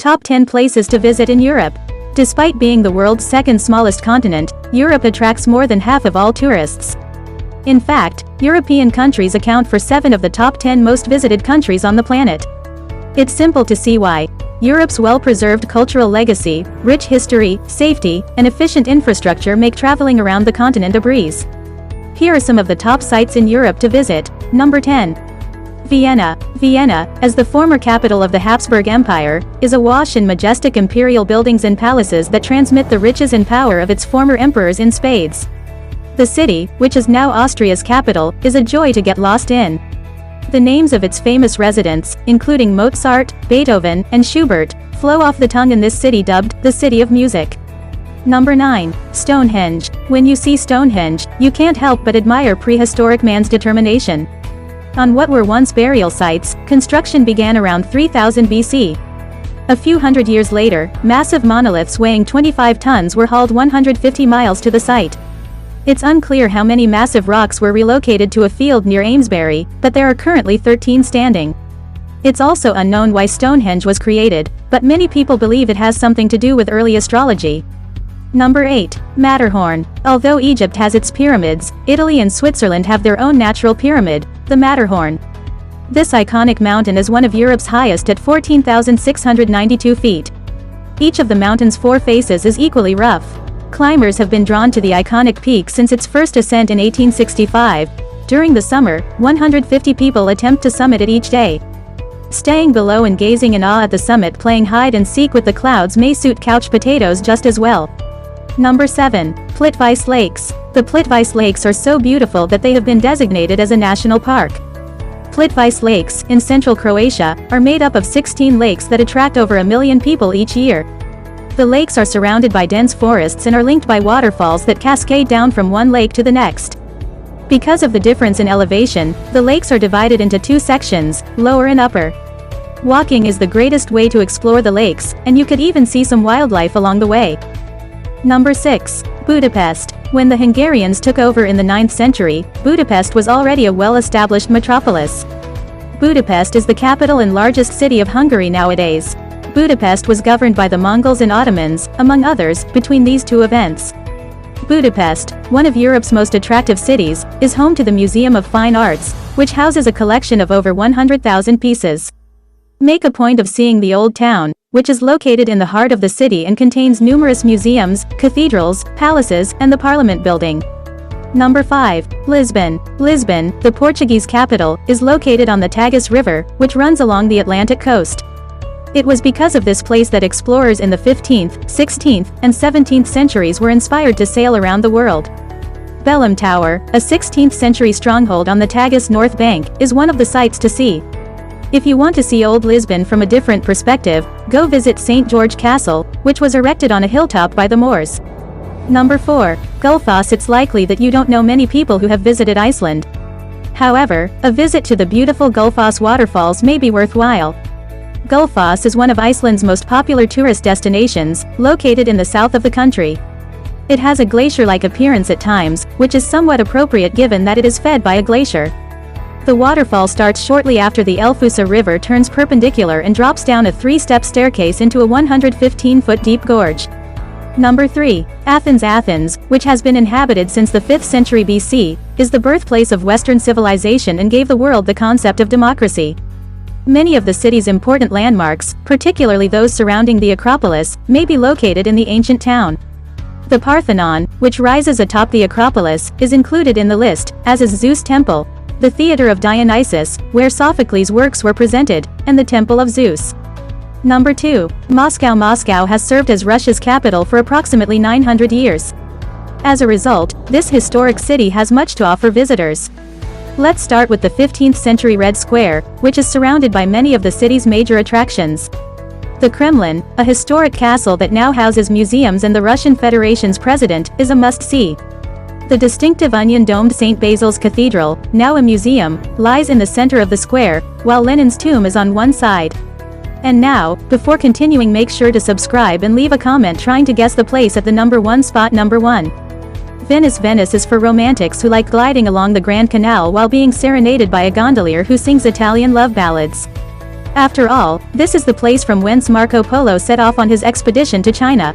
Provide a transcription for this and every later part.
Top 10 places to visit in Europe. Despite being the world's second smallest continent, Europe attracts more than half of all tourists. In fact, European countries account for 7 of the top 10 most visited countries on the planet. It's simple to see why. Europe's well-preserved cultural legacy, rich history, safety, and efficient infrastructure make traveling around the continent a breeze. Here are some of the top sites in Europe to visit. Number 10. Vienna. Vienna, as the former capital of the Habsburg Empire, is awash in majestic imperial buildings and palaces that transmit the riches and power of its former emperors in spades. The city, which is now Austria's capital, is a joy to get lost in. The names of its famous residents, including Mozart, Beethoven, and Schubert, flow off the tongue in this city, dubbed the City of Music. Number 9. Stonehenge. When you see Stonehenge, you can't help but admire prehistoric man's determination. On what were once burial sites, construction began around 3000 BC. A few hundred years later, massive monoliths weighing 25 tons were hauled 150 miles to the site. It's unclear how many massive rocks were relocated to a field near Amesbury, but there are currently 13 standing. It's also unknown why Stonehenge was created, but many people believe it has something to do with early astrology. Number 8. Matterhorn. Although Egypt has its pyramids, Italy and Switzerland have their own natural pyramid, the Matterhorn. This iconic mountain is one of Europe's highest at 14,692 feet. Each of the mountain's 4 faces is equally rough. Climbers have been drawn to the iconic peak since its first ascent in 1865. During the summer, 150 people attempt to summit it each day. Staying below and gazing in awe at the summit playing hide and seek with the clouds may suit couch potatoes just as well. Number 7. Plitvice Lakes. The Plitvice Lakes are so beautiful that they have been designated as a national park. Plitvice Lakes, in central Croatia, are made up of 16 lakes that attract over 1 million people each year. The lakes are surrounded by dense forests and are linked by waterfalls that cascade down from one lake to the next. Because of the difference in elevation, the lakes are divided into 2 sections, lower and upper. Walking is the greatest way to explore the lakes, and you could even see some wildlife along the way. Number 6. Budapest. When the Hungarians took over in the 9th century, Budapest was already a well-established metropolis. Budapest is the capital and largest city of Hungary nowadays. Budapest was governed by the Mongols and Ottomans, among others, between these 2 events. Budapest, one of Europe's most attractive cities, is home to the Museum of Fine Arts, which houses a collection of over 100,000 pieces. Make a point of seeing the Old Town, which is located in the heart of the city and contains numerous museums, cathedrals, palaces, and the Parliament building. Number 5. Lisbon. Lisbon, the Portuguese capital, is located on the Tagus River, which runs along the Atlantic coast. It was because of this place that explorers in the 15th, 16th, and 17th centuries were inspired to sail around the world. Belém Tower, a 16th century stronghold on the Tagus north bank, is one of the sights to see. If you want to see Old Lisbon from a different perspective, go visit St. George Castle, which was erected on a hilltop by the Moors. Number 4. Ilfoss. It's likely that you don't know many people who have visited Iceland. However, a visit to the beautiful Ilfoss waterfalls may be worthwhile. Ilfoss is one of Iceland's most popular tourist destinations, located in the south of the country. It has a glacier-like appearance at times, which is somewhat appropriate given that it is fed by a glacier. The waterfall starts shortly after the Ilfoss River turns perpendicular and drops down a 3-step staircase into a 115-foot deep gorge. Number 3. Athens. Athens, which has been inhabited since the 5th century BC, is the birthplace of Western civilization and gave the world the concept of democracy. Many of the city's important landmarks, particularly those surrounding the Acropolis, may be located in the ancient town. The Parthenon, which rises atop the Acropolis, is included in the list, as is Zeus Temple, the Theater of Dionysus, where Sophocles' works were presented, and the Temple of Zeus. Number 2. Moscow. Moscow has served as Russia's capital for approximately 900 years. As a result, this historic city has much to offer visitors. Let's start with the 15th century Red Square, which is surrounded by many of the city's major attractions. The Kremlin, a historic castle that now houses museums and the Russian Federation's president, is a must-see. The distinctive onion-domed St. Basil's Cathedral, now a museum, lies in the center of the square, while Lenin's tomb is on one side. And now, before continuing, make sure to subscribe and leave a comment trying to guess the place at the number 1 spot. Number 1. Venice. Venice is for romantics who like gliding along the Grand Canal while being serenaded by a gondolier who sings Italian love ballads. After all, this is the place from whence Marco Polo set off on his expedition to China.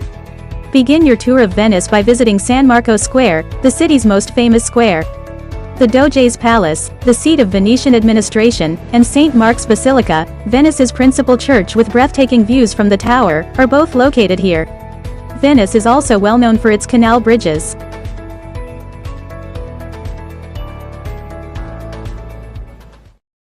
Begin your tour of Venice by visiting San Marco Square, the city's most famous square. The Doge's Palace, the seat of Venetian administration, and St. Mark's Basilica, Venice's principal church with breathtaking views from the tower, are both located here. Venice is also well known for its canal bridges.